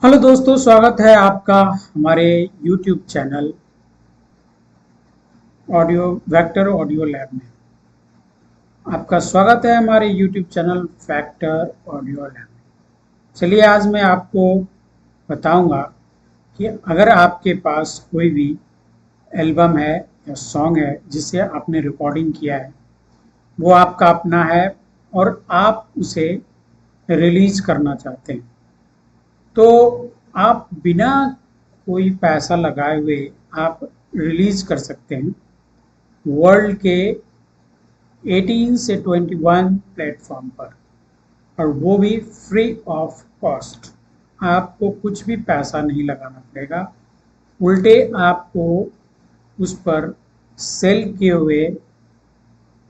Hello दोस्तों, स्वागत है आपका हमारे YouTube channel audio vector audio lab में। आपका स्वागत है हमारे YouTube channel factor audio lab में। चलिए आज मैं आपको बताऊंगा कि अगर आपके पास कोई भी एल्बम है या सॉन्ग है जिसे आपने रिकॉर्डिंग किया है, वो आपका अपना है और आप उसे रिलीज करना चाहते हैं, तो आप बिना कोई पैसा लगाए हुए आप रिलीज कर सकते हैं वर्ल्ड के 18 से 21 प्लेटफॉर्म पर, और वो भी फ्री ऑफ कॉस्ट। आपको कुछ भी पैसा नहीं लगाना पड़ेगा, उल्टे आपको उस पर सेल किए हुए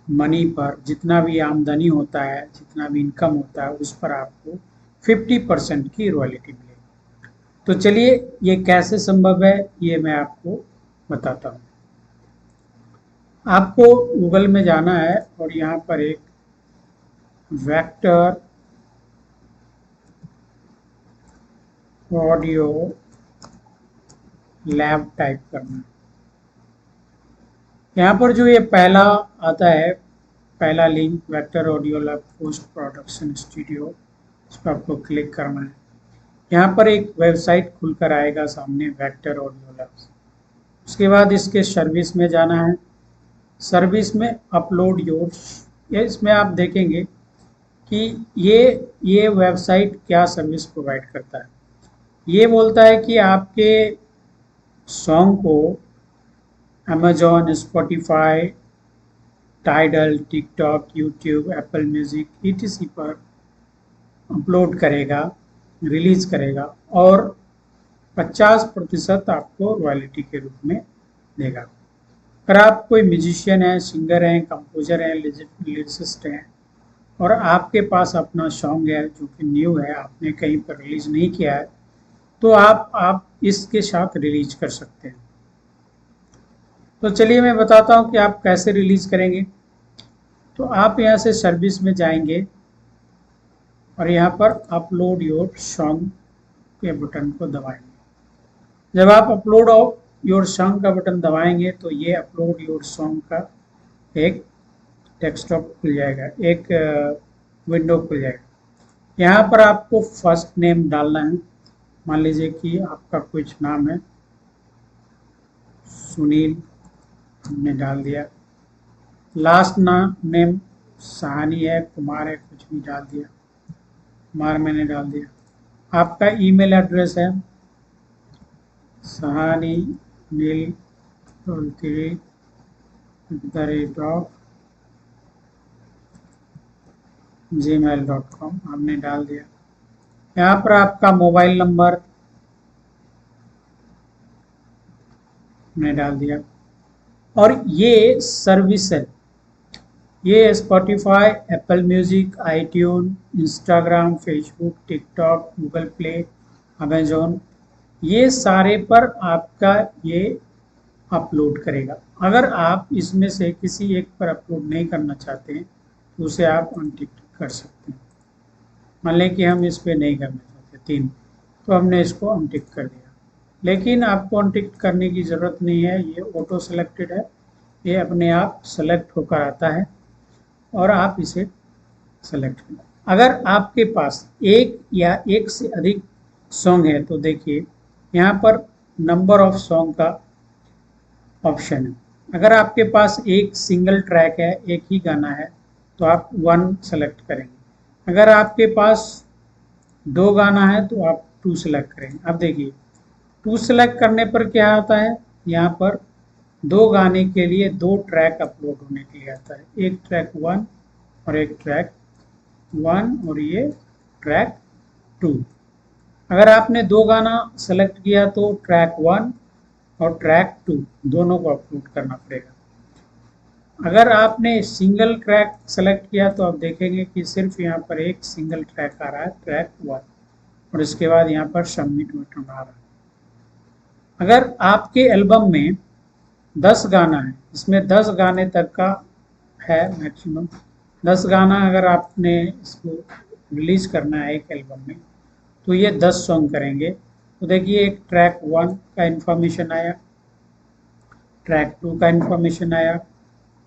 मनी पर जितना भी आमदनी होता है, जितना भी इनकम होता है, उस पर आपको 50% की रॉयल्टी मिलेगी। तो चलिए ये कैसे संभव है ये मैं आपको बताता हूँ। आपको गूगल में जाना है और यहाँ पर एक वेक्टर ऑडियो लैब टाइप करना है। यहाँ पर जो ये पहला आता है, पहला link vector audio lab post production studio, इस पर आपको क्लिक करना है। यहाँ पर एक वेबसाइट खुलकर आएगा सामने, वेक्टर ऑडियो लैब। उसके बाद इसके सर्विस में जाना है। सर्विस में अपलोड योर, इसमें आप देखेंगे कि ये वेबसाइट क्या सर्विस प्रोवाइड करता है। ये बोलता है कि आपके सॉन्ग को Amazon, Spotify, tidal, TikTok, YouTube, Apple music etc पर अपलोड करेगा, रिलीज करेगा और 50% आपको रॉयल्टी के रूप में देगा। अगर आप कोई म्यूजिशियन हैं, सिंगर हैं, कंपोजर हैं, लिरिसिस्ट हैं और आपके पास अपना सॉन्ग है जो कि न्यू है, आपने कहीं पर रिलीज नहीं किया है, तो आप इसके साथ रिलीज कर सकते हैं। तो चलिए मैं बताता हूं कि आप कैसे रिलीज करेंगे। तो आप यहां से सर्विस में जाएंगे और यहां पर अपलोड योर सॉन्ग के बटन को दबाएंगे। जब आप अपलोड योर सॉन्ग का बटन दबाएंगे तो ये अपलोड योर सॉन्ग का एक डेस्कटॉप खुल जाएगा, एक विंडो खुल जाएगा। यहाँ पर आपको फर्स्ट नेम डालना है। मान लीजिए कि आपका कुछ नाम है, सुनील, हमने डाल दिया। लास्ट नेम सहानी है, कुमार है, कुछ भी डाल दिया, कुमार मैंने डाल दिया। आपका ईमेल एड्रेस है सहानी नील 3@gmail.com हमने डाल दिया। यहाँ पर आपका मोबाइल नंबर हमने डाल दिया। और ये सर्विस है, ये Spotify, Apple music, iTunes, Instagram, Facebook, TikTok, Google play, Amazon, ये सारे पर आपका ये अपलोड करेगा। अगर आप इसमें से किसी एक पर अपलोड नहीं करना चाहते हैं तो उसे आप अनटिक कर सकते हैं। मान लें कि हम इस पर नहीं करना चाहते 3, तो हमने इसको अनटिक कर दिया। लेकिन आपको अनटिक करने की ज़रूरत नहीं है, ये ऑटो सेलेक्टेड है, ये अपने आप सेलेक्ट होकर आता है और आप इसे सेलेक्ट करें। अगर आपके पास एक या एक से अधिक सॉन्ग है तो देखिए यहाँ पर नंबर ऑफ सॉन्ग का ऑप्शन है। अगर आपके पास एक सिंगल ट्रैक है, एक ही गाना है, तो आप 1 सेलेक्ट करेंगे। अगर आपके पास 2 गाना है तो आप 2 सेलेक्ट करेंगे। अब देखिए 2 सेलेक्ट करने पर क्या आता है, यहाँ पर 2 गाने के लिए 2 ट्रैक अपलोड होने के लिए आता है, एक ट्रैक 1 और एक ट्रैक 1 और ये ट्रैक 2। अगर आपने 2 गाना सेलेक्ट किया तो ट्रैक 1 और ट्रैक 2 दोनों को अपलोड करना पड़ेगा। अगर आपने सिंगल ट्रैक सेलेक्ट किया तो आप देखेंगे कि सिर्फ यहाँ पर एक सिंगल ट्रैक आ रहा है, ट्रैक 1, और इसके बाद यहाँ पर सबमिट बटन आ रहा है। अगर आपके एल्बम में 10 गाना है, इसमें 10 गाने तक का है मैक्सिमम, 10 गाना अगर आपने इसको रिलीज करना है एक एल्बम में, तो ये 10 सॉन्ग करेंगे। तो देखिए एक ट्रैक 1 का इन्फॉर्मेशन आया, ट्रैक 2 का इन्फॉर्मेशन आया,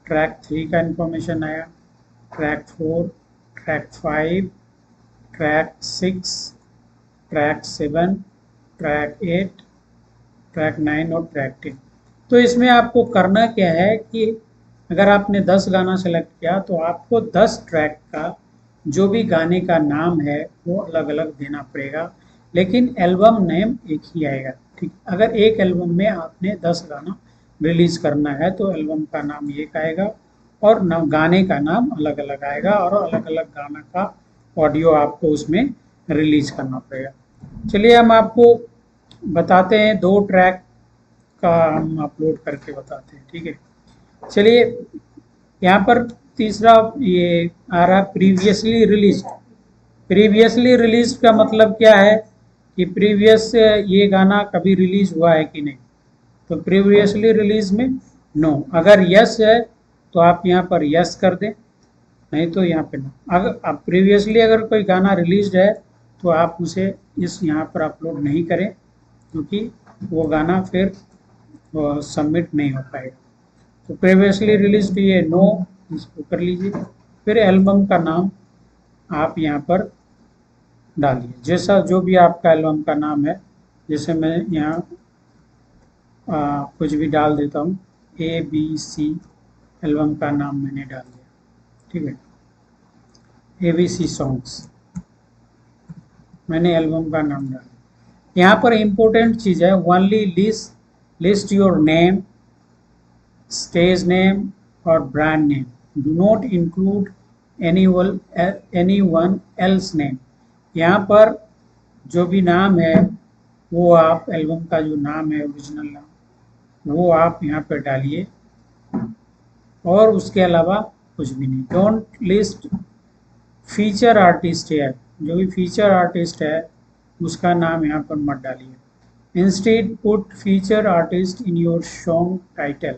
ट्रैक 3 का इन्फॉर्मेशन आया, track 4, track 5, track 6, track 7, track 8, track 9 और ट्रैक 10। तो इसमें आपको करना क्या है कि अगर आपने 10 गाना सेलेक्ट किया तो आपको 10 ट्रैक का जो भी गाने का नाम है वो अलग अलग देना पड़ेगा, लेकिन एल्बम नेम एक ही आएगा। ठीक, अगर एक एल्बम में आपने 10 गाना रिलीज करना है तो एल्बम का नाम एक आएगा और गाने का नाम अलग अलग आएगा और अलग अलग गाना का ऑडियो आपको उसमें रिलीज करना पड़ेगा। चलिए हम आपको बताते हैं, 2 ट्रैक का हम अपलोड करके बताते हैं। ठीक है, चलिए यहाँ पर तीसरा ये आ रहा है प्रीवियसली रिलीज। प्रीवियसली रिलीज का मतलब क्या है कि प्रीवियस ये गाना कभी रिलीज हुआ है कि नहीं। तो प्रीवियसली रिलीज में नो, अगर यस है तो आप यहाँ पर यस कर दें, नहीं तो यहाँ पे नो। अगर आप प्रीवियसली अगर कोई गाना रिलीज है तो आप उसे इस यहाँ पर अपलोड नहीं करें, क्योंकि वो गाना फिर सबमिट नहीं हो पाएगा। तो प्रीवियसली रिलीज भी ये नो, इसको कर लीजिए। फिर एल्बम का नाम आप यहाँ पर डालिए, जैसा जो भी आपका एल्बम का नाम है। जैसे मैं यहाँ कुछ भी डाल देता हूँ, ABC एल्बम का नाम मैंने डाल दिया। ठीक है, ABC सॉन्ग्स मैंने एल्बम का नाम डाला। यहाँ पर इम्पोर्टेंट चीज़ है, only list your name, stage name or brand name. Do not include anyone else name. यहाँ पर जो भी नाम है वो आप एल्बम का जो नाम है ओरिजिनल नाम वो आप यहाँ पर डालिए और उसके अलावा कुछ भी नहीं। डोंट लिस्ट फीचर आर्टिस्ट है, जो भी फीचर आर्टिस्ट है उसका नाम यहाँ पर मत डालिए। Instead put feature artist in your song title.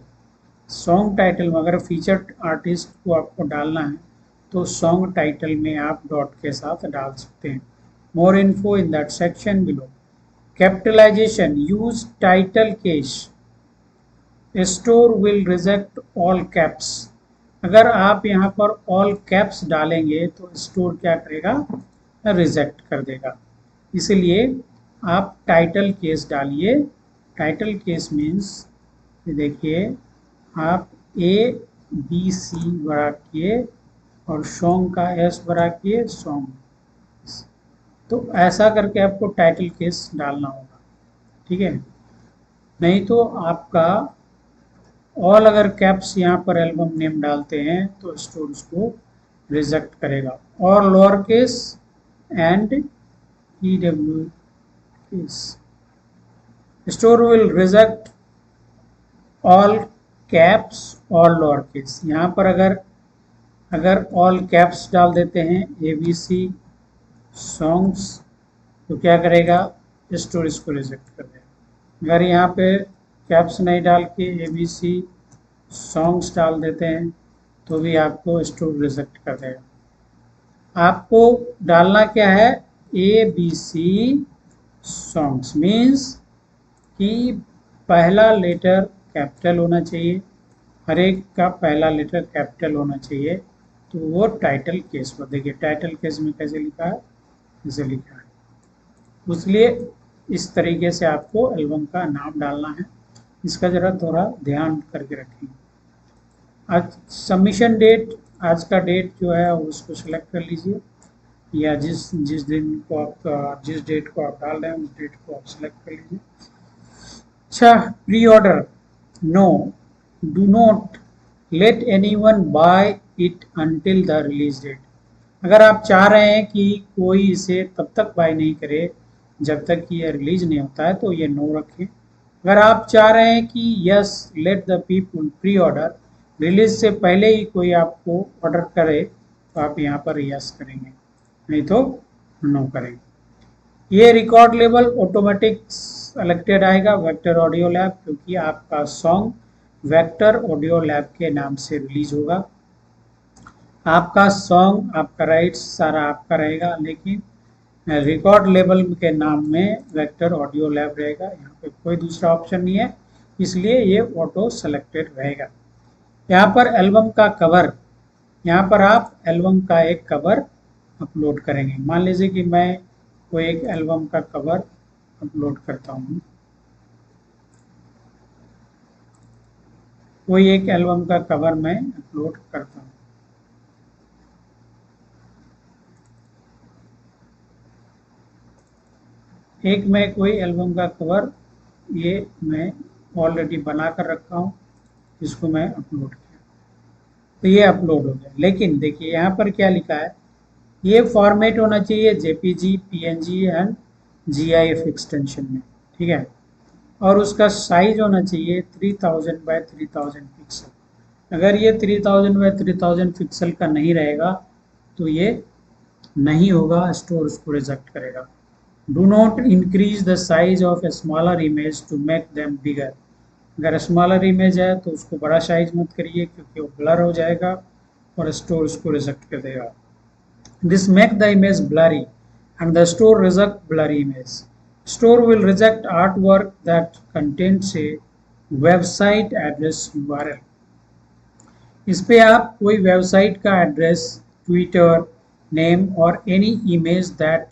Song title में अगर फीचर्ड आर्टिस्ट को आपको डालना है तो सॉन्ग टाइटल में आप डॉट के साथ डाल सकते हैं। More info in that section below. Capitalisation, use title case. Store will reject all caps. अगर आप यहाँ पर ऑल कैप्स डालेंगे तो स्टोर क्या करेगा, रिजेक्ट कर देगा। इसलिए आप टाइटल केस डालिए। टाइटल केस मीन्स देखिए आप ABC बड़ा किए और सॉन्ग का S बड़ा किए सॉन्ग, तो ऐसा करके आपको टाइटल केस डालना होगा। ठीक है, नहीं तो आपका ऑल अगर कैप्स यहाँ पर एल्बम नेम डालते हैं तो स्टोर उसको रिजेक्ट करेगा। और lower case and EW case, store will reject all caps और लोअर केस। यहाँ पर अगर ऑल कैप्स डाल देते हैं ABC सॉन्ग्स तो क्या करेगा, स्टोर इसको रिजेक्ट कर देगा। अगर यहाँ पे कैप्स नहीं डाल के ABC सॉन्ग्स डाल देते हैं तो भी आपको स्टोर रिजेक्ट कर देगा। आपको डालना क्या है, ABC सॉन्ग्स मीन्स कि पहला लेटर कैपिटल होना चाहिए, हर एक का पहला लेटर कैपिटल होना चाहिए, तो वो टाइटल केस पर। देखिए टाइटल केस में कैसे लिखा है, ऐसे लिखा है। इसलिए इस तरीके से आपको एल्बम का नाम डालना है, इसका ज़रा थोड़ा ध्यान करके रखें। आज सबमिशन डेट, आज का डेट जो है उसको सिलेक्ट कर लीजिए, या जिस दिन को आप जिस डेट को आप डाल रहे हैं उस डेट को आप सिलेक्ट कर लीजिए। अच्छा, pre order, no, do not let anyone buy it until the release date. अगर आप चाह रहे हैं कि कोई इसे तब तक बाय नहीं करे जब तक कि यह रिलीज नहीं होता है तो ये नो रखें। अगर आप चाह रहे हैं कि yes let the people pre order, release से पहले ही कोई आपको ऑर्डर करे तो आप यहाँ पर यस करेंगे, नहीं तो नो करेंगे। ये रिकॉर्ड लेवल ऑटोमेटिक सेलेक्टेड आएगा वेक्टर ऑडियो लैब, क्योंकि आपका सॉन्ग वेक्टर ऑडियो लैब के नाम से रिलीज होगा। आपका सॉन्ग, आपका राइट्स सारा आपका रहेगा, लेकिन रिकॉर्ड लेबल के नाम में वेक्टर ऑडियो लैब रहेगा। यहाँ पे कोई दूसरा ऑप्शन नहीं है, इसलिए ये ऑटो सेलेक्टेड रहेगा। यहाँ पर एल्बम का कवर, यहाँ पर आप एल्बम का एक कवर अपलोड करेंगे। मान लीजिए कि मैं कोई एक एल्बम का कवर अपलोड करता हूँ, कोई एक एल्बम का कवर मैं अपलोड करता हूँ। एक मैं कोई एल्बम का कवर ये मैं ऑलरेडी बना कर रखा हूँ, इसको मैं अपलोड किया, तो ये अपलोड हो गया। लेकिन देखिए यहाँ पर क्या लिखा है, ये फॉर्मेट होना चाहिए JPG, PNG and GIF extension में, ठीक है। और उसका साइज होना चाहिए 3000 बाय 3000 पिक्सल। अगर ये 3000 बाय 3000 पिक्सल का नहीं रहेगा तो ये नहीं होगा, स्टोर उसको रिजेक्ट करेगा। Do not increase the size of a smaller image to make them bigger. अगर स्मॉलर इमेज है तो उसको बड़ा साइज मत करिए, क्योंकि वो ब्लर हो जाएगा और स्टोर उसको रिजेक्ट कर देगा। This make the image blurry and the store reject blurry image. Store will reject artwork that contains a website address URL. इस पे आप कोई वेबसाइट का एड्रेस, ट्विटर नेम और any image that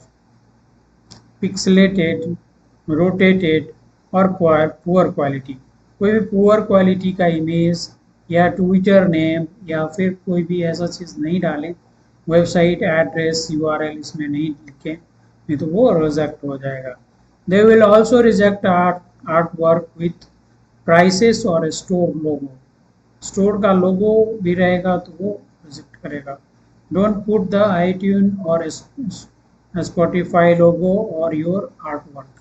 pixelated, rotated और poor quality, कोई भी poor quality का इमेज या ट्विटर नेम या फिर कोई भी ऐसा चीज़ नहीं डालें, वेबसाइट एड्रेस यूआरएल इसमें नहीं लिखें, नहीं तो वो रिजेक्ट हो जाएगा। They will also reject art work with prices और स्टोर लोगो। स्टोर का लोगो भी रहेगा तो वो रिजेक्ट करेगा। डोंट पुट द आईट्यून और Spotify logo or your artwork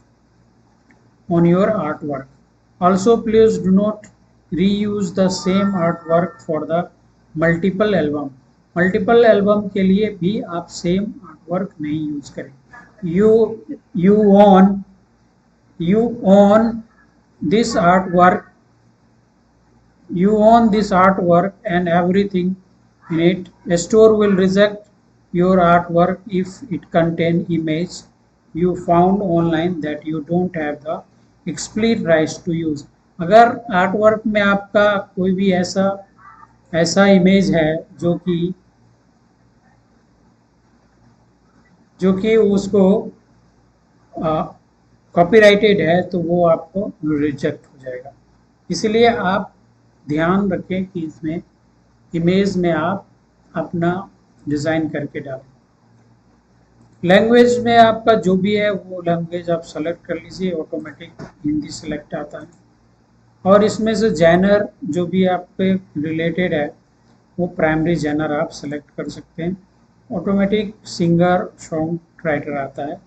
on your artwork. Also, please do not reuse the same artwork for the multiple album. Multiple album के लिए भी आप same artwork नहीं यूज करें। You own this artwork. You own this artwork and everything in it. A store will reject your artwork if it contains image you found online that you don't have the explicit rights to use. अगर artwork में आपका कोई भी ऐसा image है जो कि उसको कॉपीराइटेड है, तो वो आपको रिजेक्ट हो जाएगा। इसलिए आप ध्यान रखें कि इसमें इमेज में आप अपना डिज़ाइन करके डालें। लैंग्वेज में आपका जो भी है वो लैंग्वेज आप सेलेक्ट कर लीजिए, ऑटोमेटिक हिंदी सेलेक्ट आता है। और इसमें से जैनर जो भी आपके रिलेटेड है वो प्राइमरी जैनर आप सेलेक्ट कर सकते हैं, ऑटोमेटिक सिंगर सॉन्ग राइटर आता है।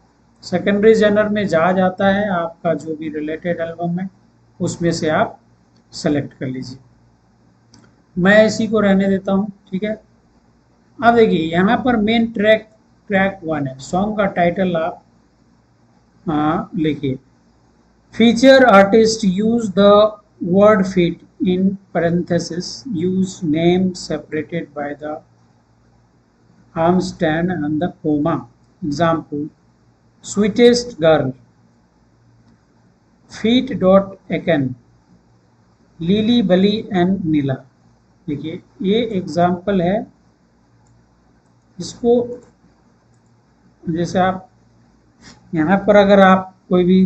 सेकेंडरी जैनर में जहाँ जाता है आपका जो भी रिलेटेड एल्बम है उसमें से आप सेलेक्ट कर लीजिए। मैं इसी को रहने देता हूँ, ठीक है। अब देखिए यहाँ पर मेन ट्रैक 1 है, सॉन्ग का टाइटल आप लिखिए। Feature artist use the word fit in parenthesis, use name separated by the ampersand and the comma. Example, sweetest girl, feet.eken, Lily Billy and Neela. देखिए ये एग्जाम्पल है, इसको जैसे आप यहाँ पर अगर आप कोई भी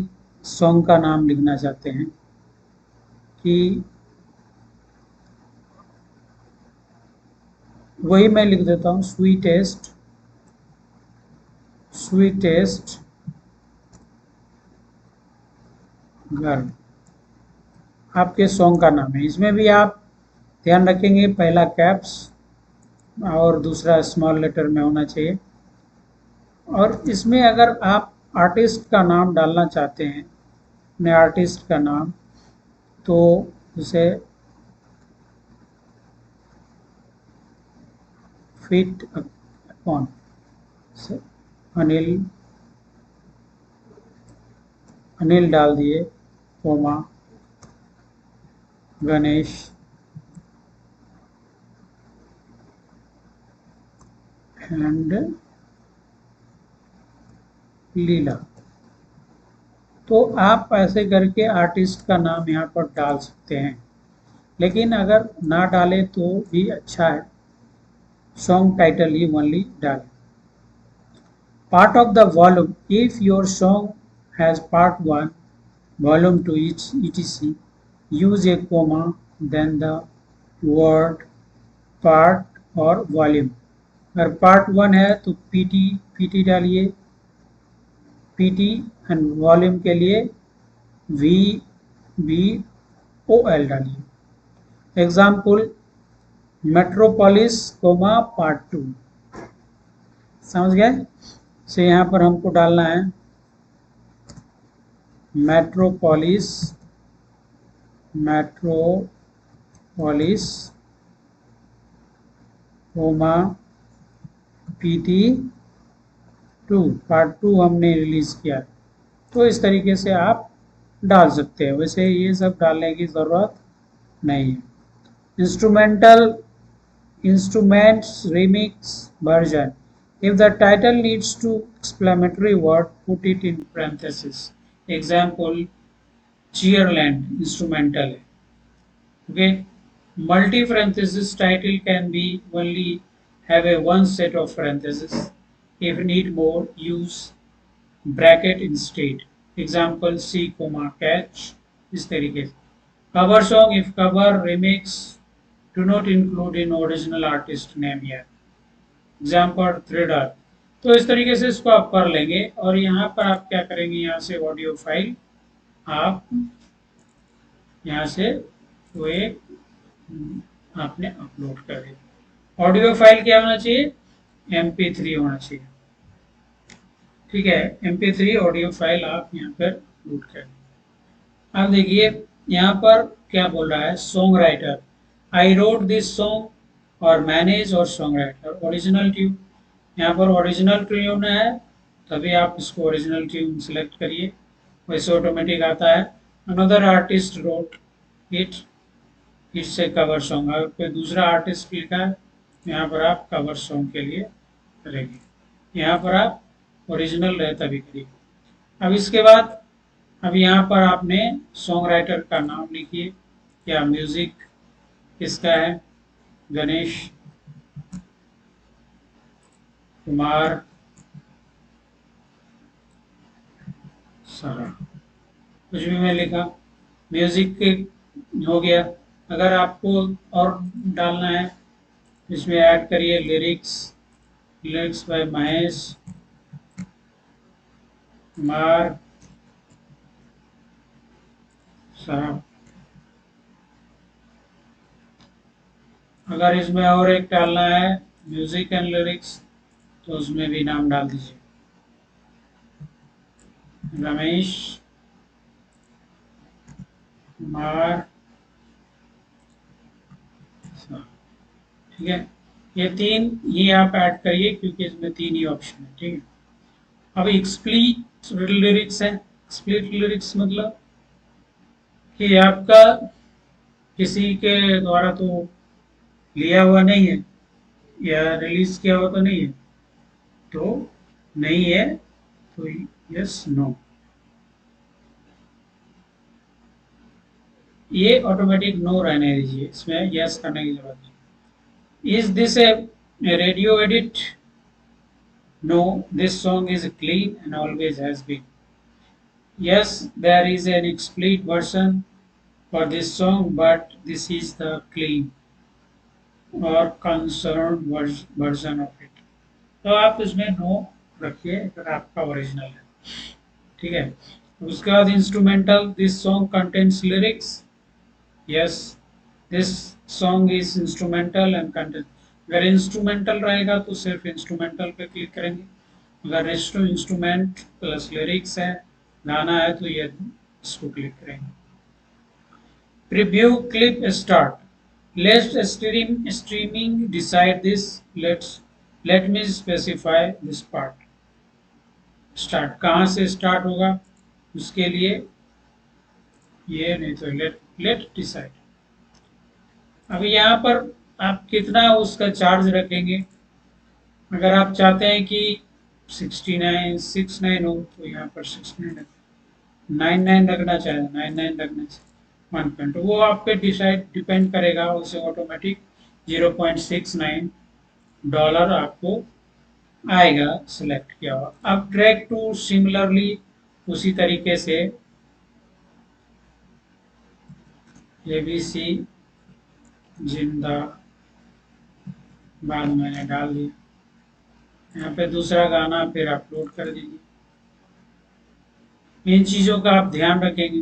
सॉन्ग का नाम लिखना चाहते हैं कि वही मैं लिख देता हूँ, स्वीटेस्ट गर्ल आपके सॉन्ग का नाम है। इसमें भी आप ध्यान रखेंगे पहला कैप्स और दूसरा स्मॉल लेटर में होना चाहिए। और इसमें अगर आप आर्टिस्ट का नाम डालना चाहते हैं, अपने आर्टिस्ट का नाम, तो उसे फिट अपॉन अनिल डाल दिए, कोमा गणेश एंड लीला। तो आप ऐसे करके आर्टिस्ट का नाम यहाँ पर डाल सकते हैं, लेकिन अगर ना डालें तो भी अच्छा है, सॉन्ग टाइटल ही ओनली डालें। Part of the volume, if your song has part 1, volume 2, etc., use a comma, then the word part और volume। अगर पार्ट 1 है तो पीटी डालिए, पीटी, एंड वॉल्यूम के लिए वी बी ओ एल डालिए। Example, Metropolis comma part 2। समझ गए? से यहाँ पर हमको डालना है Metropolis, Metropolis comma PT 2, part 2 हमने रिलीज किया। तो इस तरीके से आप डाल सकते हैं, वैसे ये सब डालने की ज़रूरत नहीं है। Instrumental, instruments remix version. If the title needs to exclamatory word, put it in parentheses. Example, Cheerland instrumental है, okay? Multi parenthesis title can be only have a one set of parentheses. If need more, use bracket instead. Example, C comma catch, इस तरीके से। Cover song, if cover remix do not include in original artist name here. Example, थ्रिडर। तो इस तरीके से इसको आप कर लेंगे, और यहाँ पर आप क्या करेंगे, यहाँ से ऑडियो फाइल आप यहाँ से वो एक आपने अपलोड कर दिया। ऑडियो फाइल क्या होना चाहिए, MP3 होना चाहिए, ठीक है? MP3 ऑडियो फाइल आप यहाँ पर अपलोड करें। अब देखिए यहाँ पर क्या बोल रहा है, song writer, I wrote this song और मैनेज और सॉन्ग राइटर। ओरिजिनल ट्यून, यहाँ पर ओरिजिनल ट्यून है, तभी आप इसको ओरिजिनल ट्यून सेलेक्ट करिए, वैसे ऑटोमेटिक आता है। Another artist wrote it, it's A cover song. अगर कोई दूसरा आर्टिस्ट लिखा है, यहाँ पर आप कवर सॉन्ग के लिए करेंगे, यहाँ पर आप ओरिजिनल रहे तभी करिए। अब इसके बाद अब यहाँ पर आपने सॉन्ग राइटर का नाम लिखिए, या म्यूजिक किसका है, गणेश कुमार सारा, कुछ भी मैं लिखा, म्यूजिक के हो गया। अगर आपको और डालना है, इसमें ऐड करिए lyrics, lyrics by Mahesh Kumar सारा। अगर इसमें और एक डालना है म्यूजिक एंड लिरिक्स, तो उसमें भी नाम डाल दीजिए, रमेश कुमार, ठीक है? ये तीन ही आप ऐड करिए, क्योंकि इसमें तीन ही ऑप्शन है, ठीक है? अब एक्सप्लिट लिरिक्स है। एक्सप्लिट लिरिक्स मतलब कि आपका किसी के द्वारा तो लिया हुआ नहीं है या रिलीज किया हुआ तो नहीं है, तो नहीं है तो यस नो, ये ऑटोमेटिक नो रहने दीजिए, इसमें यस करने की जरूरत नहीं। Is this a radio edit? No, this song is clean and always has been. Yes, there is an explicit version for this song, but this is the clean or censored version of it. तो आप इसमें no रखिए अगर आपका original है, ठीक है? उसके बाद instrumental, this song contains lyrics, yes, this song is instrumental and content. अगर इंस्ट्रूमेंटल रहेगा तो सिर्फ इंस्ट्रूमेंटल पे क्लिक करेंगे, अगर इंस्ट्रूमेंट प्लस लिरिक्स है, गाना है, तो ये इसको क्लिक करेंगे। Preview clip start, let streaming decide this, let me specify this part। Start कहाँ से स्टार्ट होगा, उसके लिए ये नहीं तो लेट डिसाइड। अभी यहाँ पर आप कितना उसका चार्ज रखेंगे, अगर आप चाहते हैं कि 69 हो तो यहाँ पर 69 99 रखना चाहे 99 रखना चाहे 1 पॉइंट, वो आप पे डिपेंड करेगा। उसे ऑटोमेटिक $0.69 आपको आएगा सिलेक्ट किया हुआ। अब ट्रैक टू सिमिलरली उसी तरीके से ABC जिंदाबाद मैंने डाल दिया, यहाँ पे दूसरा गाना फिर अपलोड कर दीजिए। इन चीज़ों का आप ध्यान रखेंगे।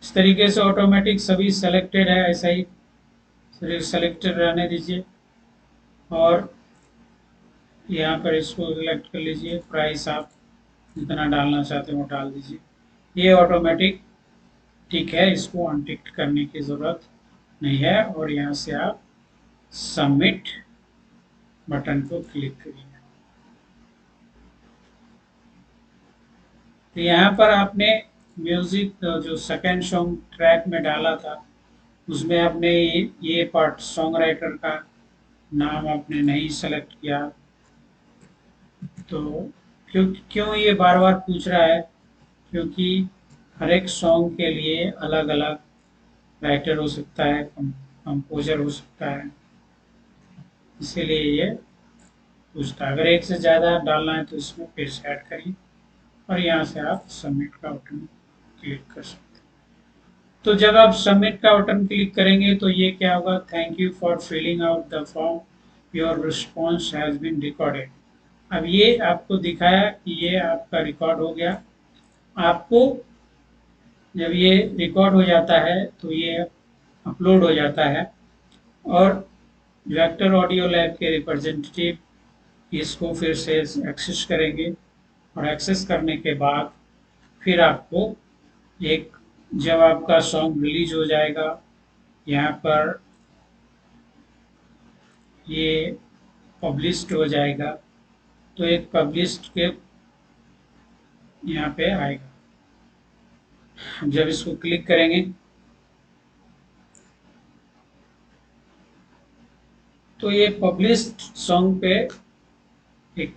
इस तरीके से ऑटोमेटिक सभी सेलेक्टेड है, ऐसा ही सेलेक्टेड रहने दीजिए और यहाँ पर इसको सिलेक्ट कर लीजिए। प्राइस आप जितना डालना चाहते हो वो डाल दीजिए। ये ऑटोमेटिक ठीक है, इसको अनटिक करने की ज़रूरत नहीं है और यहाँ से आप सबमिट बटन को क्लिक करिए। तो यहाँ पर आपने म्यूजिक जो सेकेंड सॉन्ग ट्रैक में डाला था उसमें आपने ये पार्ट सॉन्ग राइटर का नाम आपने नहीं सेलेक्ट किया। तो क्यों ये बार बार पूछ रहा है, क्योंकि हर एक सॉन्ग के लिए अलग अलग राइटर हो सकता है, कंपोजर हो सकता है, इसीलिए ये पूछता है। अगर एक से ज़्यादा डालना है तो इसमें फिर से ऐड करिए और यहाँ से आप सबमिट का बटन क्लिक कर सकते हैं। तो जब आप सबमिट का बटन क्लिक करेंगे तो ये क्या होगा, thank you for filling out the form, your response has been recorded. अब ये आपको दिखाया कि ये आपका रिकॉर्ड हो गया। आपको जब ये रिकॉर्ड हो जाता है तो ये अपलोड हो जाता है और वेक्टर ऑडियो लैब के रिप्रेजेंटेटिव इसको फिर से एक्सेस करेंगे और एक्सेस करने के बाद फिर आपको एक, जब आपका सॉन्ग रिलीज हो जाएगा यहाँ पर ये पब्लिश्ड हो जाएगा तो एक पब्लिश्ड के यहाँ पे आएगा। जब इसको क्लिक करेंगे तो ये पब्लिश्ड सॉन्ग पे एक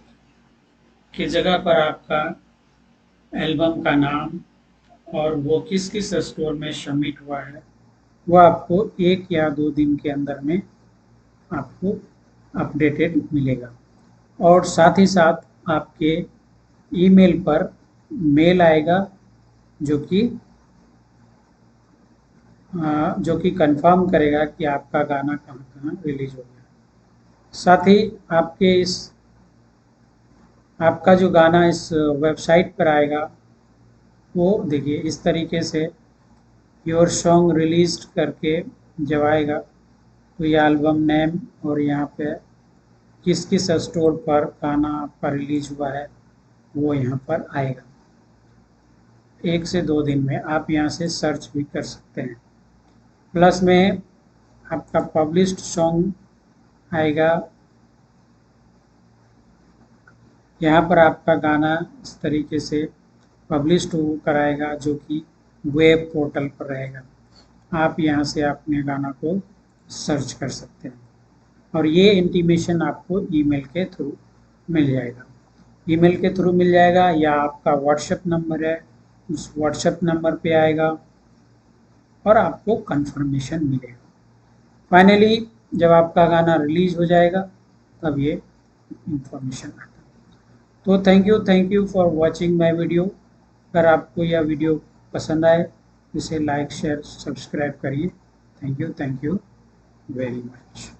की जगह पर आपका एल्बम का नाम और वो किस किस स्टोर में सबमिट हुआ है वो आपको 1 या 2 दिन के अंदर में आपको अपडेटेड मिलेगा। और साथ ही साथ आपके ईमेल पर मेल आएगा जो कि कंफर्म करेगा कि आपका गाना कहाँ कहाँ रिलीज हो गया। साथ ही आपका जो गाना इस वेबसाइट पर आएगा वो देखिए इस तरीके से योर सॉन्ग रिलीज करके जब आएगा तो ये एल्बम नेम और यहाँ पे किस किस स्टोर पर गाना आपका रिलीज हुआ है वो यहाँ पर आएगा। 1 से 2 दिन में आप यहाँ से सर्च भी कर सकते हैं। प्लस में आपका पब्लिश्ड सॉन्ग आएगा, यहाँ पर आपका गाना इस तरीके से पब्लिश्ड होकर आएगा जो कि वेब पोर्टल पर रहेगा। आप यहाँ से अपने गाना को सर्च कर सकते हैं और ये इंटीमेशन आपको ईमेल के थ्रू मिल जाएगा। ईमेल के थ्रू मिल जाएगा या आपका व्हाट्सएप नंबर है उस व्हाट्सएप नंबर पे आएगा और आपको कंफर्मेशन मिलेगा। फाइनली जब आपका गाना रिलीज हो जाएगा तब ये इंफॉर्मेशन आता है। तो thank you for watching my video. अगर आपको यह वीडियो पसंद आए तो इसे लाइक शेयर सब्सक्राइब करिए। Thank you very much.